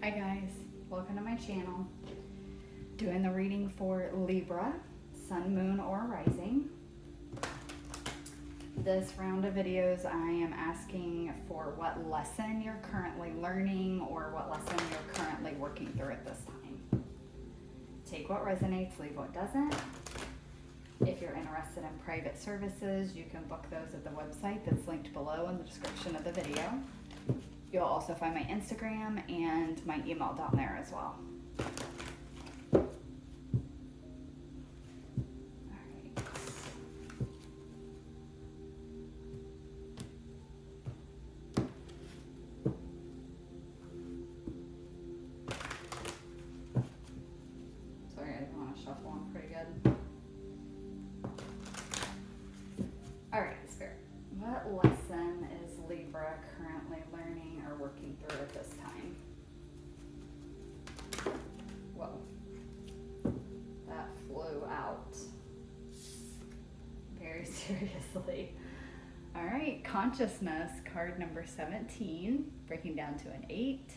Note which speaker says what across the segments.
Speaker 1: Hi guys, welcome to my channel. Doing the reading for Libra, Sun, Moon, or Rising. This round of videos I am asking for what lesson you're currently learning or what lesson you're currently working through at this time. Take what resonates, leave what doesn't. If you're interested in private services, you can book those at the website that's linked below in the description of the video. You'll also find my Instagram and my email down there as well. Sorry, I want to shuffle them pretty good. Alright, Spirit. What lesson is Libra currently learning or working through at this time? Whoa. That flew out very seriously. Alright, Consciousness, card number 17, breaking down to an 8.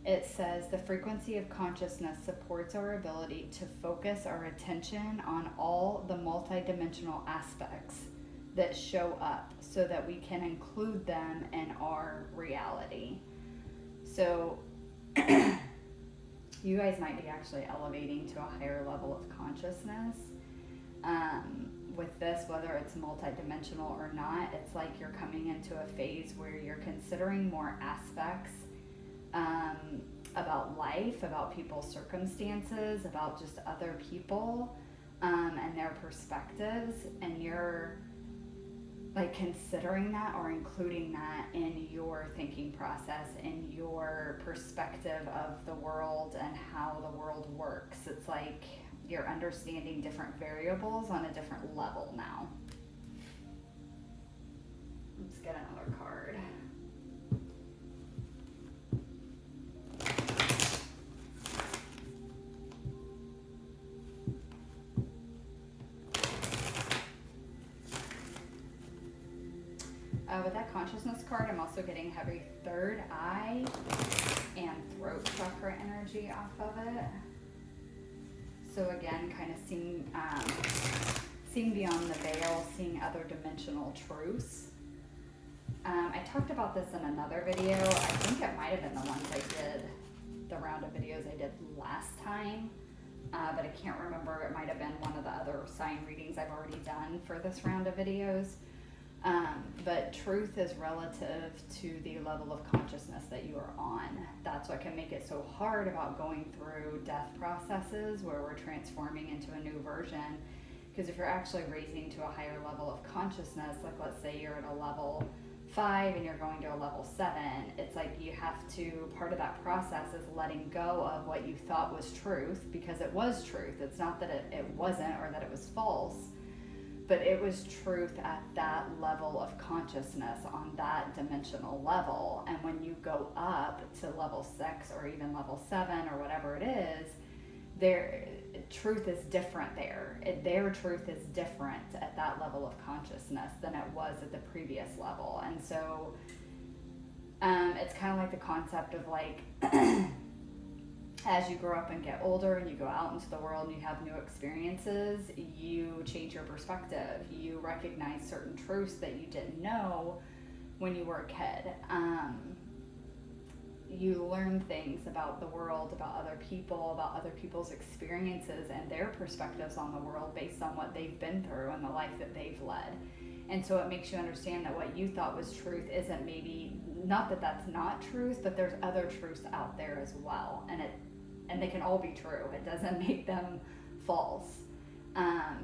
Speaker 1: It says, the frequency of consciousness supports our ability to focus our attention on all the multidimensional aspects that show up so that we can include them in our reality. So you guys might be actually elevating to a higher level of consciousness. With this, whether it's multidimensional or not, it's like you're coming into a phase where you're considering more aspects about life, about people's circumstances, about just other people and their perspectives, and you're like considering that or including that in your thinking process, in your perspective of the world and how the world works. It's like you're understanding different variables on a different level now. Let's get another card. With that consciousness card, I'm also getting heavy third eye and throat chakra energy off of it. So again, kind of seeing beyond the veil, seeing other dimensional truths. I talked about this in another video. I think it might have been the ones I did, the round of videos I did last time. But I can't remember. It might have been one of the other sign readings I've already done for this round of videos. But truth is relative to the level of consciousness that you are on. That's what can make it so hard about going through death processes where we're transforming into a new version. Because if you're actually raising to a higher level of consciousness, like let's say you're at a level 5 and you're going to a level 7, it's like you have to, part of that process is letting go of what you thought was truth, because it was truth. It's not that it wasn't or that it was false. But it was truth at that level of consciousness on that dimensional level. And when you go up to level 6 or even level 7 or whatever it is, their truth is different there. Their truth is different at that level of consciousness than it was at the previous level. And so it's kind of like the concept of like, as you grow up and get older and you go out into the world and you have new experiences, you change your perspective. You recognize certain truths that you didn't know when you were a kid. You learn things about the world, about other people, about other people's experiences and their perspectives on the world based on what they've been through and the life that they've led. And so it makes you understand that what you thought was truth isn't maybe, not that that's not truth, but there's other truths out there as well. And they can all be true. It doesn't make them false.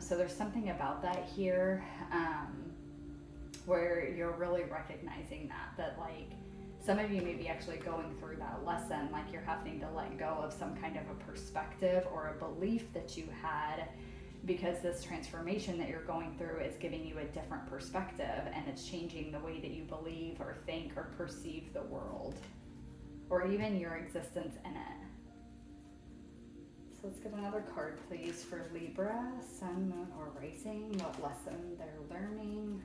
Speaker 1: So there's something about that here where you're really recognizing that like some of you may be actually going through that lesson, like you're having to let go of some kind of a perspective or a belief that you had, because this transformation that you're going through is giving you a different perspective and it's changing the way that you believe or think or perceive the world or even your existence in it. So let's get another card, please, for Libra, Sun, Moon, or Rising. What lesson they're learning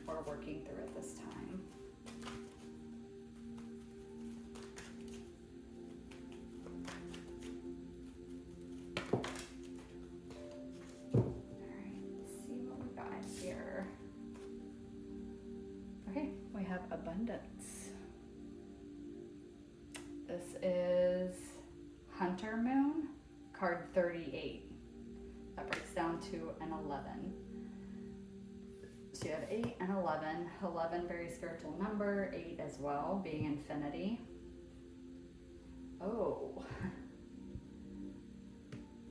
Speaker 1: or working through at this time. abundance. This is Hunter Moon, card 38. That breaks down to an 11. So you have 8 and 11. 11, very spiritual number. 8 as well, being infinity. Oh,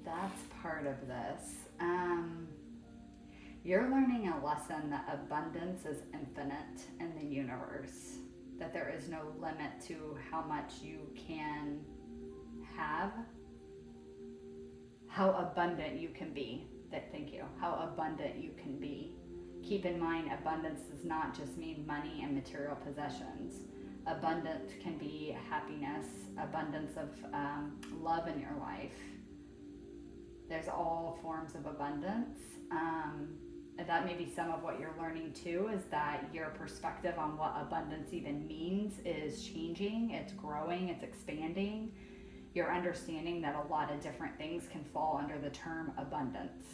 Speaker 1: that's part of this. You're learning a lesson that abundance is infinite in the universe, that there is no limit to how much you can have, how abundant you can be. Thank you. How abundant you can be. Keep in mind, abundance does not just mean money and material possessions. Abundant can be happiness, abundance of love in your life. There's all forms of abundance. That may be some of what you're learning too, is that your perspective on what abundance even means is changing, it's growing, it's expanding. You're understanding that a lot of different things can fall under the term abundance.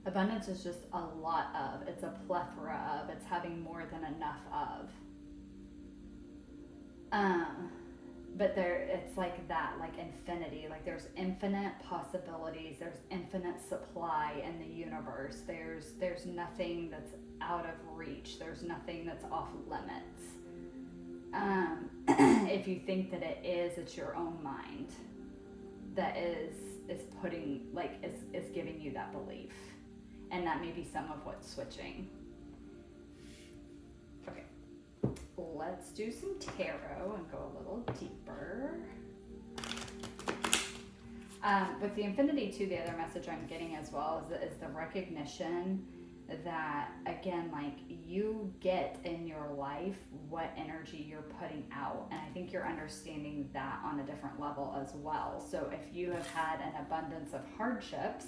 Speaker 1: Abundance is just a lot of, it's a plethora of, it's having more than enough of. But it's like that, like infinity, like there's infinite possibilities, there's infinite supply in the universe, there's nothing that's out of reach, there's nothing that's off limits. If you think that it is, it's your own mind that is putting, like, is giving you that belief. And that may be some of what's switching. Okay. Let's do some tarot and go a little deeper. With the infinity too, the other message I'm getting as well is the recognition that, again, like, you get in your life what energy you're putting out. And I think you're understanding that on a different level as well. So if you have had an abundance of hardships,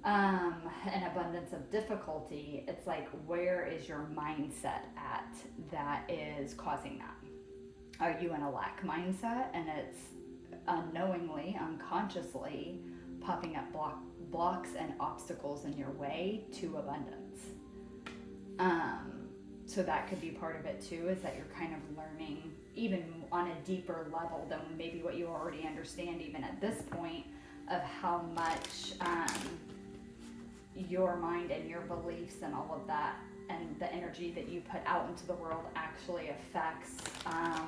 Speaker 1: an abundance of difficulty, it's like, where is your mindset at that is causing that? Are you in a lack mindset and it's unknowingly, unconsciously popping up blocks and obstacles in your way to abundance? So that could be part of it too, is that you're kind of learning even on a deeper level than maybe what you already understand even at this point, of how much your mind and your beliefs and all of that and the energy that you put out into the world actually affects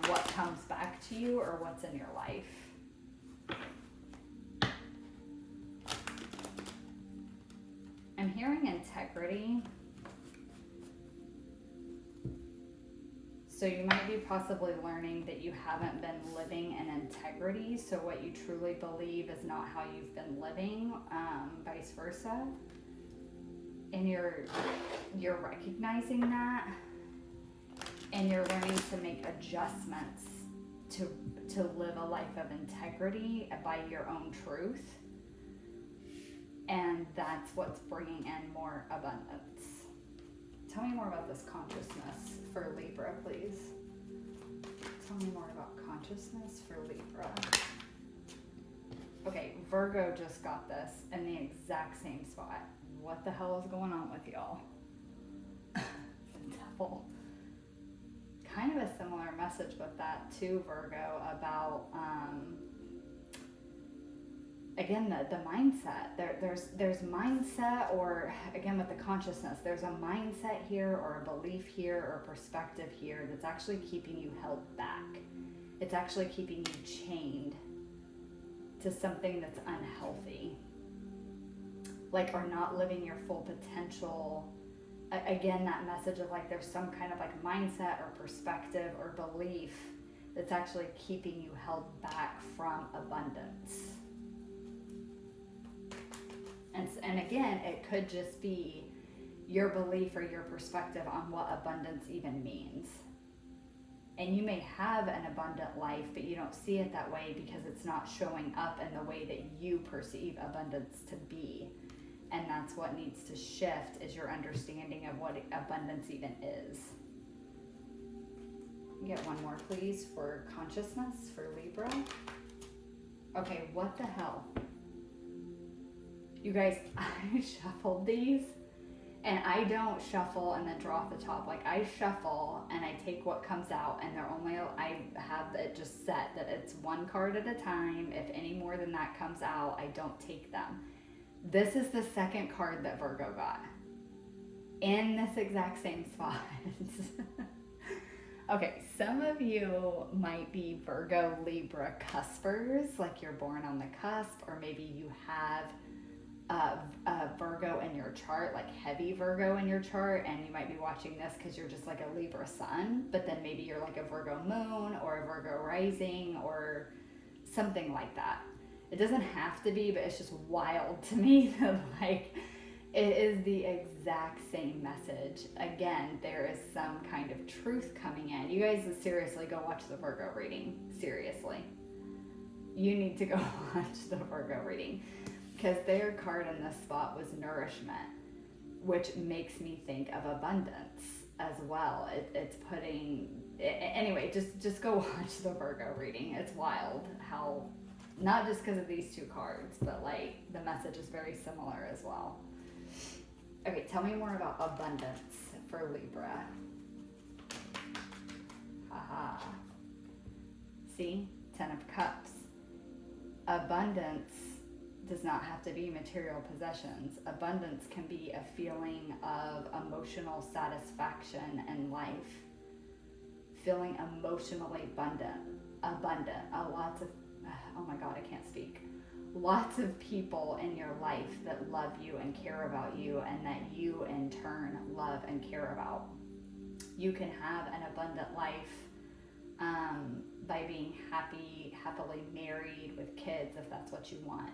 Speaker 1: what comes back to you or what's in your life. I'm hearing integrity. So you might be possibly learning that you haven't been living in integrity. So what you truly believe is not how you've been living, vice versa. And you're recognizing that, and you're learning to make adjustments to live a life of integrity by your own truth. And that's what's bringing in more abundance. Tell me more about this consciousness for Libra, please. Tell me more about consciousness for Libra. Okay, Virgo just got this in the exact same spot. What the hell is going on with y'all? Devil. Kind of a similar message with that too, Virgo, about again, the mindset. There's mindset, or again with the consciousness, there's a mindset here or a belief here or a perspective here that's actually keeping you held back. It's actually keeping you chained to something that's unhealthy. Like, or not living your full potential. Again, that message of like there's some kind of like mindset or perspective or belief that's actually keeping you held back from abundance. And again, it could just be your belief or your perspective on what abundance even means. And you may have an abundant life, but you don't see it that way because it's not showing up in the way that you perceive abundance to be. And that's what needs to shift, is your understanding of what abundance even is. Get one more, please, for consciousness for Libra. Okay, what the hell? You guys, I shuffled these And I don't shuffle and then draw off the top. Like, I shuffle and I take what comes out, and I have it just set that it's one card at a time. If any more than that comes out, I don't take them. This is the second card that Virgo got in this exact same spot. Okay, some of you might be Virgo Libra cuspers, like you're born on the cusp, or maybe you have a Virgo in your chart, like heavy Virgo in your chart, and you might be watching this because you're just like a Libra sun, but then maybe you're like a Virgo moon or a Virgo rising or something like that. It doesn't have to be, but it's just wild to me that like it is the exact same message. Again, there is some kind of truth coming in. You guys seriously go watch the Virgo reading. Seriously. You need to go watch the Virgo reading. Because their card in this spot was nourishment, which makes me think of abundance as well. It's putting, anyway, just go watch the Virgo reading. It's wild how, not just because of these two cards, but like the message is very similar as well. Okay, tell me more about abundance for Libra. Haha. See? 10 of Cups. Abundance does not have to be material possessions. Abundance can be a feeling of emotional satisfaction in life. Feeling emotionally abundant. Lots of, oh my God, I can't speak. Lots of people in your life that love you and care about you, and that you in turn love and care about. You can have an abundant life by being happily married with kids, if that's what you want.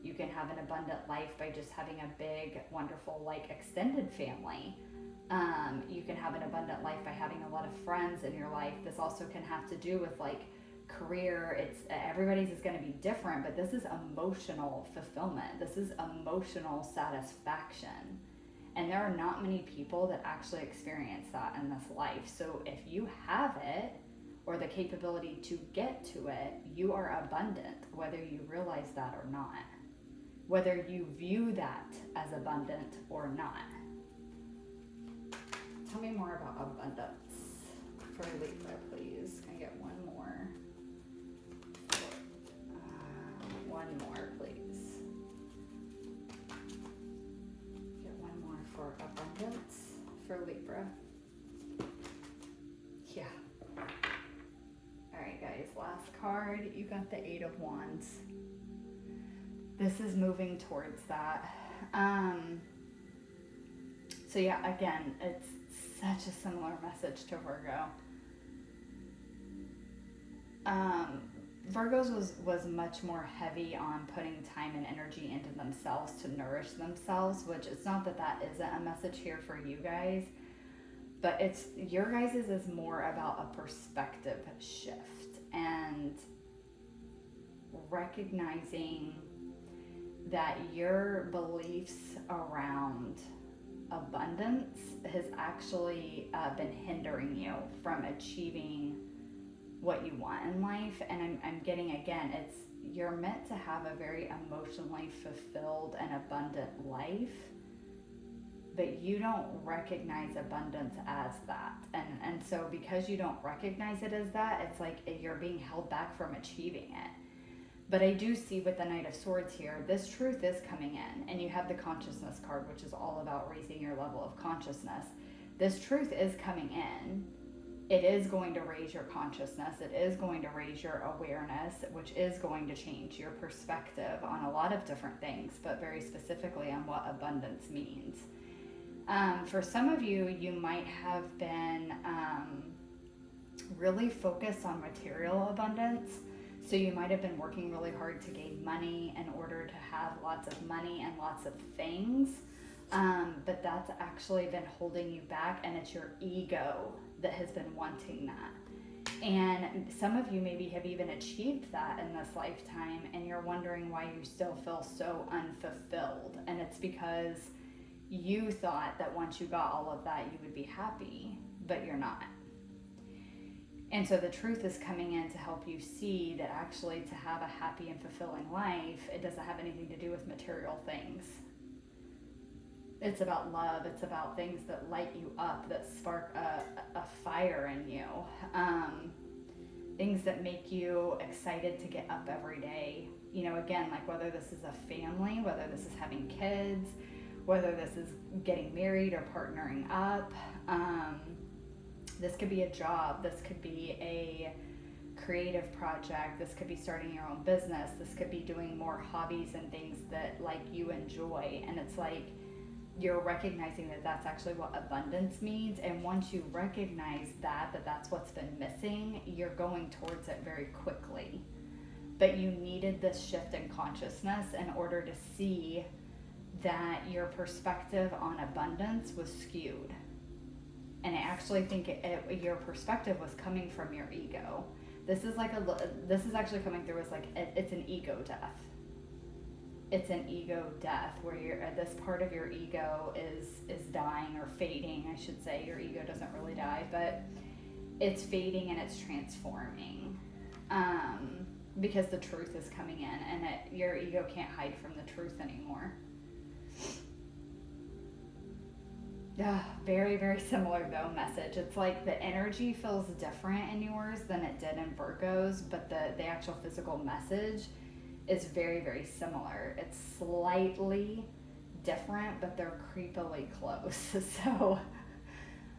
Speaker 1: You can have an abundant life by just having a big, wonderful, like extended family. You can have an abundant life by having a lot of friends in your life. This also can have to do with like career. Everybody's is going to be different, but this is emotional fulfillment. This is emotional satisfaction. And there are not many people that actually experience that in this life. So if you have it, or the capability to get to it, you are abundant, whether you realize that or not. Whether you view that as abundant or not. Tell me more about abundance for Libra, please. Can I get one more? One more, please. Get one more for abundance for Libra. Yeah. All right, guys, last card. You got the 8 of Wands. This is moving towards that. So yeah, again, it's such a similar message to Virgo. Virgos was much more heavy on putting time and energy into themselves to nourish themselves, which it's not that isn't a message here for you guys, but it's your guys' is more about a perspective shift and recognizing that your beliefs around abundance has actually been hindering you from achieving what you want in life. And I'm getting, again, you're meant to have a very emotionally fulfilled and abundant life, but you don't recognize abundance as that. And so because you don't recognize it as that, it's like you're being held back from achieving it. But I do see with the Knight of Swords here, this truth is coming in, and you have the consciousness card, which is all about raising your level of consciousness. This truth is coming in. It is going to raise your consciousness. It is going to raise your awareness, which is going to change your perspective on a lot of different things, but very specifically on what abundance means. For some of you, you might have been really focused on material abundance. So you might have been working really hard to gain money in order to have lots of money and lots of things. But that's actually been holding you back, and it's your ego that has been wanting that. And some of you maybe have even achieved that in this lifetime, and you're wondering why you still feel so unfulfilled. And it's because you thought that once you got all of that, you would be happy, but you're not. And so the truth is coming in to help you see that actually to have a happy and fulfilling life, it doesn't have anything to do with material things. It's about love. It's about things that light you up, that spark a fire in you. Things that make you excited to get up every day. You know, again, like whether this is a family, whether this is having kids, whether this is getting married or partnering up. This could be a job. This could be a creative project. This could be starting your own business. This could be doing more hobbies and things that like you enjoy. And it's like you're recognizing that that's actually what abundance means. And once you recognize that that's what's been missing, you're going towards it very quickly. But you needed this shift in consciousness in order to see that your perspective on abundance was skewed. And I actually think your perspective was coming from your ego. This is actually coming through as like it's an ego death. It's an ego death where this part of your ego is dying or fading, I should say. Your ego doesn't really die, but it's fading and it's transforming. Because the truth is coming in, and your ego can't hide from the truth anymore. Very, very similar though message. It's like the energy feels different in yours than it did in Virgo's, but the actual physical message is very, very similar. It's slightly different, but they're creepily close. So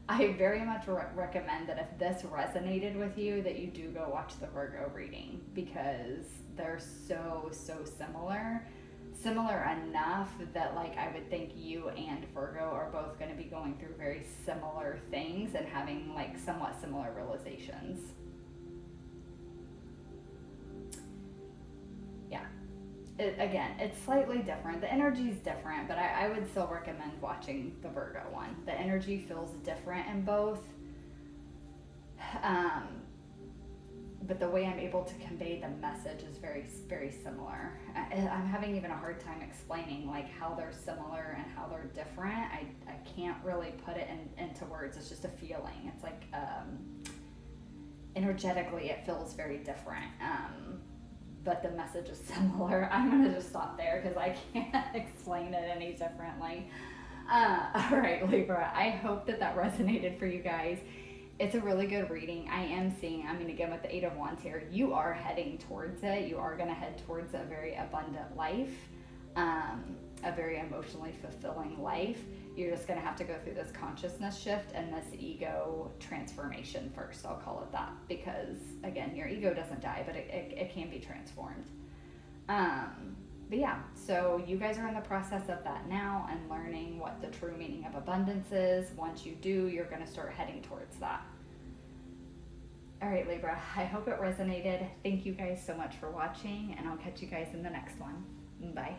Speaker 1: I very much recommend that if this resonated with you, that you do go watch the Virgo reading, because they're so similar. Similar enough that like I would think you and Virgo are both going to be going through very similar things and having like somewhat similar realizations. Yeah. Again, it's slightly different. The energy is different, but I would still recommend watching the Virgo one. The energy feels different in both. But the way I'm able to convey the message is very, very similar. I'm having even a hard time explaining like how they're similar and how they're different. I can't really put it into words. It's just a feeling. It's like energetically it feels very different. But the message is similar. I'm going to just stop there because I can't explain it any differently. All right, Libra, I hope that resonated for you guys. It's a really good reading. I'm going to again with the 8 of Wands here, you are heading towards it. You are going to head towards a very abundant life, a very emotionally fulfilling life. You're just going to have to go through this consciousness shift and this ego transformation first. I'll call it that, because again, your ego doesn't die, but it can be transformed. But yeah, so you guys are in the process of that now and learning what the true meaning of abundance is. Once you do, you're going to start heading towards that. All right, Libra, I hope it resonated. Thank you guys so much for watching, and I'll catch you guys in the next one. Bye.